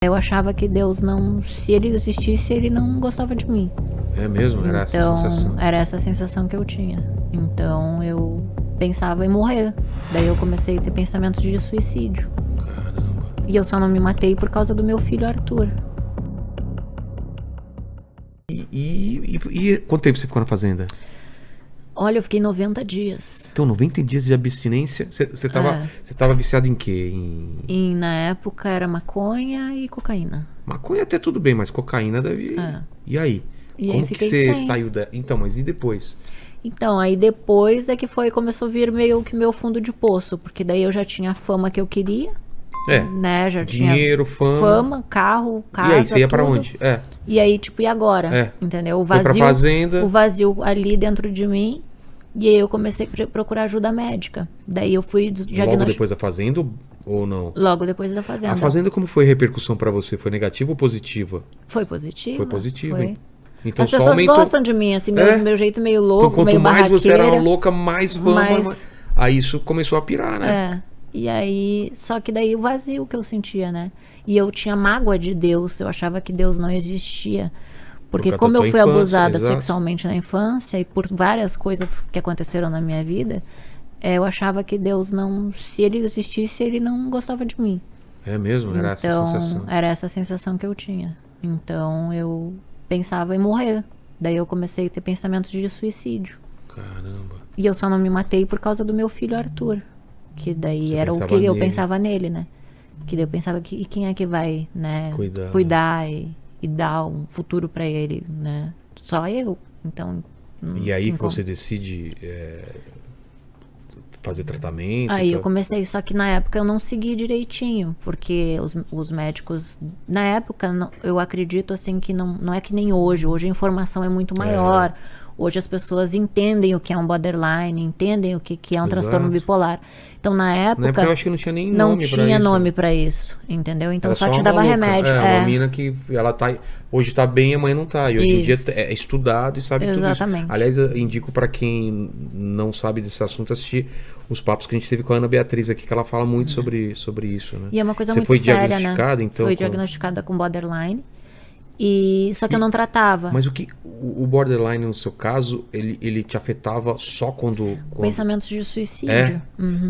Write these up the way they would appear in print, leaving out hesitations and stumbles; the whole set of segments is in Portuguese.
Eu achava que Deus não, se ele existisse, ele não gostava de mim. É mesmo? Era essa a Então, sensação? era essa a sensação que eu tinha. Então, eu pensava em morrer. Daí eu comecei a ter pensamentos de suicídio. Caramba. E eu só não me matei por causa do meu filho Arthur. E quanto tempo você ficou na fazenda? Olha, eu fiquei 90 dias. Então, 90 dias de abstinência. Você tava viciado em quê? E na época era maconha e cocaína. Maconha até tudo bem, mas cocaína deve... E aí? E Como aí que fiquei você sem. saiu da... Então, mas e depois? Então, aí depois é que começou a vir meio que meu fundo de poço. Porque daí eu já tinha a fama que eu queria. É. Né? Já Dinheiro, tinha fama. carro, casa, E aí, você ia pra tudo. onde? É. E aí, tipo, e agora? É. Entendeu? Foi pra fazenda. O vazio ali dentro de mim. E aí eu comecei a procurar ajuda médica. Daí eu fui Logo diagnosticada. depois da fazenda ou não? Logo depois da fazenda. A fazenda, como foi a repercussão pra você? Foi negativa ou positiva? Foi positiva. Foi positiva, Foi. hein? Então, As só pessoas aumentou... gostam de mim, assim, É? meu jeito meio Então, louco, quanto meio mais você era barraqueira. louca, mais fama. mais- Aí isso começou a pirar, né? É. E aí, só que daí o vazio que eu sentia, né? E eu tinha mágoa de Deus, eu achava que Deus não existia. Porque Por causa como da eu tua fui infância, abusada exato. sexualmente na infância e por várias coisas que aconteceram na minha vida, eu achava que Deus não, se ele existisse, ele não gostava de mim. É mesmo? Era essa a Então, sensação. era essa a sensação que eu tinha. Então, eu pensava em morrer. Daí eu comecei a ter pensamentos de suicídio. Caramba. E eu só não me matei por causa do meu filho Arthur. Que daí Você era o pensava que eu nele. pensava nele, né? Que daí eu pensava que e quem é que vai, né, Cuidar. e dar um futuro pra ele, né? Só eu. Então, E aí tem que como. você decide fazer tratamento? Aí e eu tal? comecei, só que na época eu não segui direitinho, porque os médicos, na época, eu acredito assim que não é que nem hoje, hoje a informação é muito maior, hoje as pessoas entendem o que é um borderline, entendem o que é um transtorno Exato. bipolar. Então na Na época época eu acho que não tinha nem não nome pra tinha isso. nome pra isso, entendeu? Então Era só só te uma dava maluca. remédio. Uma mina que ela tá hoje tá bem, amanhã não tá. E hoje em dia Isso. é estudado e sabe tudo isso. Exatamente. Aliás, eu indico pra quem não sabe desse assunto assistir os papos que a gente teve com a Ana Beatriz aqui, que ela fala muito sobre isso, né? E é uma coisa Você muito foi séria, diagnosticada, né? então? Fui diagnosticada com borderline. E só que eu não tratava. Mas o borderline, no seu caso, ele te afetava só quando... Pensamentos de suicídio. É?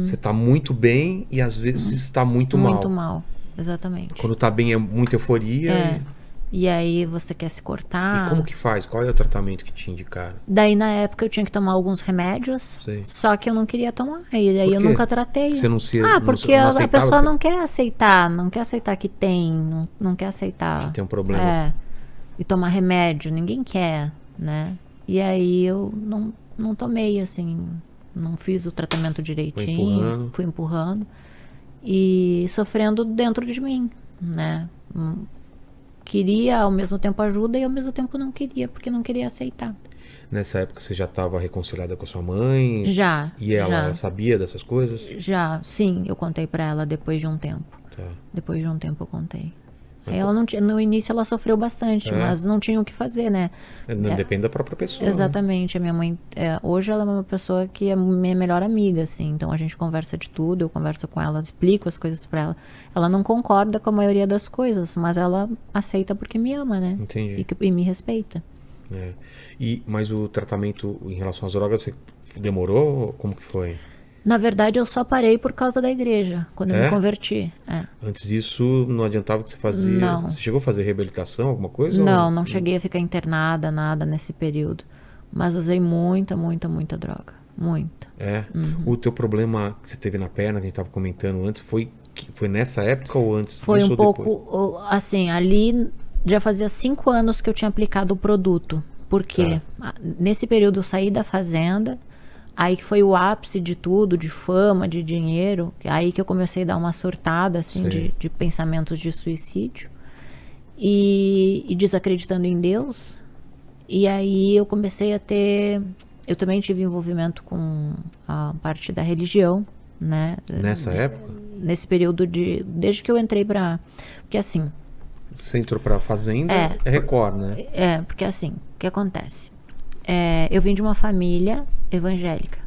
Você tá muito bem e às vezes tá muito mal. Muito mal, exatamente. Quando tá bem é muita euforia. E aí você quer se cortar. E como que faz? Qual é o tratamento que te indicaram? Daí na época eu tinha que tomar alguns remédios, Sei. só que eu não queria tomar. E daí Por eu quê? nunca tratei. Você não se- Ah, não- porque não a aceitava pessoa que não quer aceitar, não quer aceitar que tem, não quer aceitar. Que tem um problema. É. E tomar remédio, ninguém quer, né? E aí eu não tomei, assim, não fiz o tratamento direitinho, fui empurrando e sofrendo dentro de mim, né? Queria ao mesmo tempo ajuda e ao mesmo tempo não queria, porque não queria aceitar. Nessa época você já estava reconciliada com a sua mãe? Já. E ela já. sabia dessas coisas? Já, sim, eu contei pra ela depois de um tempo. Tá. Depois de um tempo eu contei. Aí ela não tinha, no início ela sofreu bastante, mas não tinha o que fazer, né? Depende da própria pessoa. Exatamente, a minha mãe, hoje ela é uma pessoa que é minha melhor amiga, assim, então a gente conversa de tudo, eu converso com ela, explico as coisas pra ela. Ela não concorda com a maioria das coisas, mas ela aceita porque me ama, né? Entendi. E me respeita. É. Mas o tratamento em relação às drogas, você demorou? Como que foi? Na verdade, eu só parei por causa da igreja, quando eu me converti. Antes disso, não adiantava o que você fazia? Não. Você chegou a fazer reabilitação, alguma coisa? Não cheguei a ficar internada, nada nesse período. Mas usei muita droga. Muita. O teu problema que você teve na perna, que a gente estava comentando antes, foi nessa época ou antes Foi disso um ou pouco, depois? assim, ali já fazia 5 anos que eu tinha aplicado o produto. Porque nesse período eu saí da fazenda, aí que foi o ápice de tudo, de fama, de dinheiro, aí que eu comecei a dar uma surtada, assim, de pensamentos de suicídio. E desacreditando em Deus. E aí eu comecei a ter... Eu também tive envolvimento com a parte da religião, né? Nessa época? Nesse período desde que eu entrei pra... Porque assim... Você entrou pra fazenda, é Record, né? Porque assim, o que acontece? Eu vim de uma família evangélica.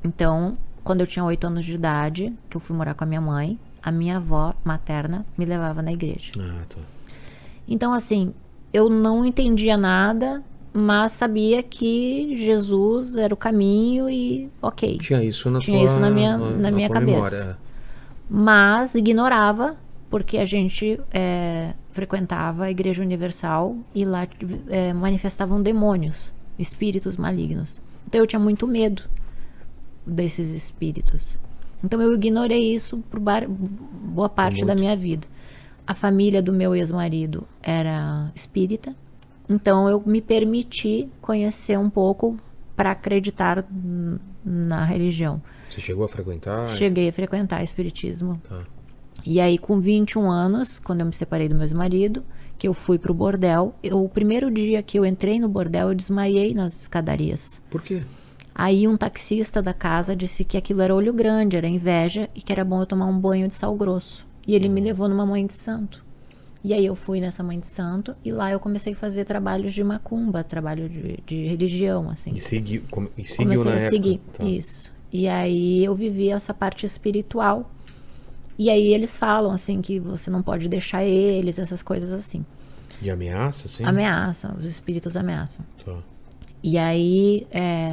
Então, quando eu tinha 8 anos de idade, que eu fui morar com a minha mãe, a minha avó materna me levava na igreja. Ah, tá. Então, assim, eu não entendia nada, mas sabia que Jesus era o caminho e ok. Tinha isso na minha tua cabeça. memória. Mas ignorava, porque a gente frequentava a Igreja Universal e lá manifestavam demônios, espíritos malignos. Então eu tinha muito medo desses espíritos. Então eu ignorei isso por boa parte da minha vida. A família do meu ex-marido era espírita, então eu me permiti conhecer um pouco para acreditar na religião. Você chegou a frequentar? Cheguei a frequentar espiritismo. Tá. E aí com 21 anos, quando eu me separei do meu ex-marido, que eu fui pro bordel, o primeiro dia que eu entrei no bordel, eu desmaiei nas escadarias. Por quê? Aí um taxista da casa disse que aquilo era olho grande, era inveja e que era bom eu tomar um banho de sal grosso. E ele me levou numa mãe de santo. E aí eu fui nessa mãe de santo e lá eu comecei a fazer trabalhos de macumba, trabalho de religião, assim. E seguiu Comecei na a época. seguir, Tá. isso. E aí eu vivi essa parte espiritual. E aí eles falam, assim, que você não pode deixar eles, essas coisas assim. E ameaça, sim? Ameaçam, os espíritos ameaçam. Tá. E aí,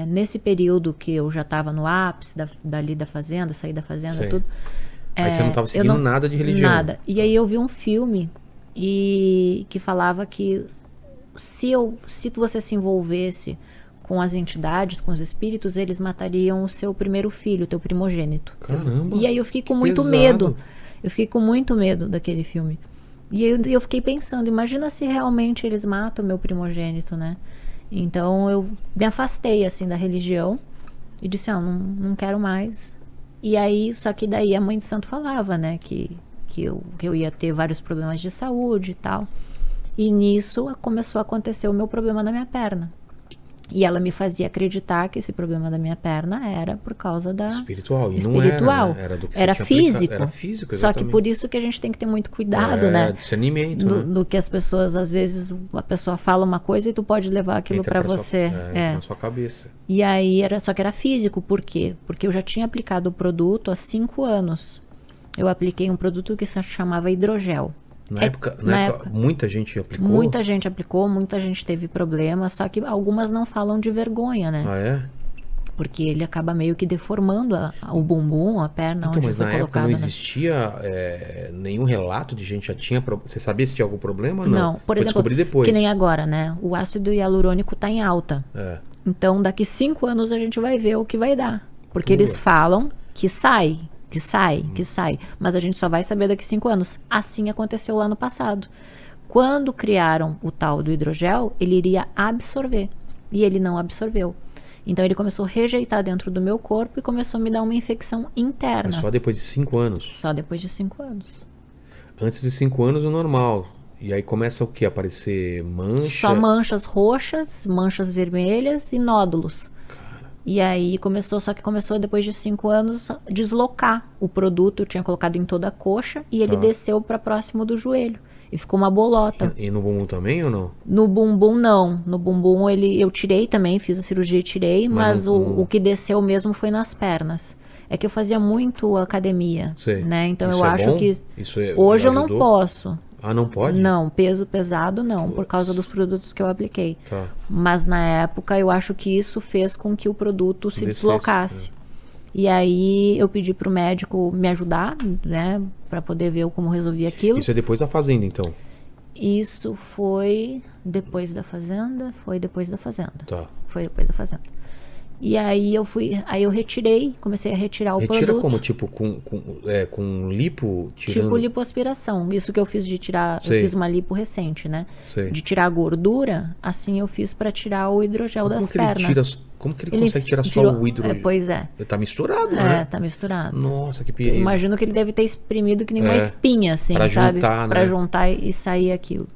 nesse período que eu já estava no ápice dali da fazenda, saí da fazenda, Sei. tudo. Aí você não estava seguindo nada de religião? Nada. E aí eu vi um filme que falava que se você se envolvesse com as entidades, com os espíritos, eles matariam o seu primeiro filho, o teu primogênito. Caramba, E aí eu fiquei com muito pesado. medo. Eu fiquei com muito medo daquele filme. E eu fiquei pensando, imagina se realmente eles matam o meu primogênito, né? Então eu me afastei assim da religião e disse, não quero mais. E aí, só que daí a mãe de santo falava, né, que eu ia ter vários problemas de saúde e tal. E nisso começou a acontecer o meu problema na minha perna. E ela me fazia acreditar que esse problema da minha perna era por causa da espiritual. E espiritual. não era, né? Era do que era você tinha físico. aplicado. Era físico, Só que exatamente. por isso que a gente tem que ter muito cuidado, né? Discernimento, né? Do que as pessoas, às vezes, a pessoa fala uma coisa e tu pode levar aquilo Entra pra pra você. entra na sua cabeça. E aí, só que era físico. Por quê? Porque eu já tinha aplicado o produto há 5 anos. Eu apliquei um produto que se chamava hidrogel. Na época, muita gente aplicou? Muita gente aplicou, muita gente teve problema, só que algumas não falam de vergonha, né? Ah, é? Porque ele acaba meio que deformando o bumbum, a perna, Então, onde mas foi na época colocada. não né? existia nenhum relato de gente já tinha... Você sabia se tinha algum problema? Não, por Foi exemplo, descobrir depois. que nem agora, né? O ácido hialurônico tá em alta. É. Então, daqui 5 anos a gente vai ver o que vai dar. Porque eles falam que sai. Mas a gente só vai saber daqui 5 anos. Assim aconteceu lá no passado. Quando criaram o tal do hidrogel, ele iria absorver. E ele não absorveu. Então ele começou a rejeitar dentro do meu corpo e começou a me dar uma infecção interna. Mas só depois de 5 anos? Só depois de 5 anos. Antes de 5 anos o normal. E aí começa o que? Aparecer mancha? Só manchas roxas, manchas vermelhas e nódulos. E aí só que começou depois de 5 anos a deslocar o produto. Eu tinha colocado em toda a coxa e ele desceu para próximo do joelho. E ficou uma bolota. E no bumbum também ou não? No bumbum não. No bumbum eu tirei também, fiz a cirurgia e tirei, mas o que desceu mesmo foi nas pernas. É que eu fazia muito academia, Sei. né? Então Isso eu é acho bom? que Isso hoje eu não ajudou? posso. Ah, não pode? Não, peso pesado não, por causa dos produtos que eu apliquei. Tá. Mas na época eu acho que isso fez com que o produto se Descesse, deslocasse. E aí eu pedi pro médico me ajudar, né, para poder ver como resolvia aquilo. Isso é depois da fazenda, então? Isso foi depois da fazenda? Foi depois da fazenda. Tá. Foi depois da fazenda. E aí eu retirei, comecei a retirar o Retira produto. como? Tipo, com lipo? Tirando... Tipo lipoaspiração. Isso que eu fiz de tirar, Sei. eu fiz uma lipo recente, né? Sei. De tirar a gordura, assim eu fiz para tirar o hidrogel Como das que ele pernas. como que ele consegue tirar só o hidrogênio? Pois é. Ele tá misturado, né? Tá misturado. Nossa, que perigo. Imagino que ele deve ter espremido que nem uma espinha, assim, pra sabe? juntar, né? Pra juntar e sair aquilo.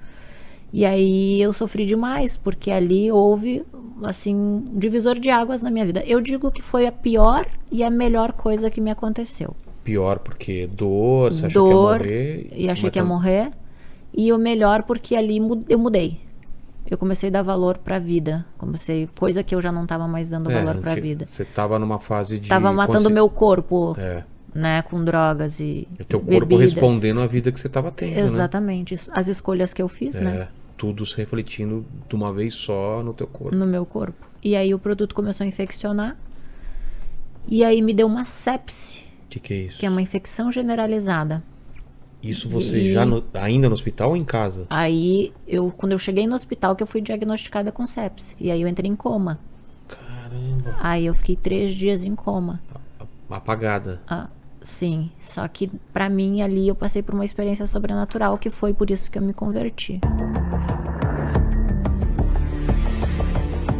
E aí eu sofri demais, porque ali houve, assim, um divisor de águas na minha vida. Eu digo que foi a pior e a melhor coisa que me aconteceu. Pior porque dor, você achou que ia morrer. E achei que ia morrer. E o melhor porque ali eu mudei. Eu comecei a dar valor pra vida. Coisa que eu já não tava mais dando valor pra vida. Você tava numa fase de... Tava matando meu corpo. né, com drogas e O teu corpo bebidas. respondendo à vida que você estava tendo, né? Exatamente. As escolhas que eu fiz, né? Tudo se refletindo de uma vez só no teu corpo. No meu corpo. E aí o produto começou a infeccionar. E aí me deu uma sepse. Que é isso? Que é uma infecção generalizada. Isso você ainda no hospital ou em casa? Aí, quando eu cheguei no hospital, que eu fui diagnosticada com sepse. E aí eu entrei em coma. Caramba. Aí eu fiquei 3 dias em coma. Apagada. Sim. Só que pra mim ali eu passei por uma experiência sobrenatural, que foi por isso que eu me converti.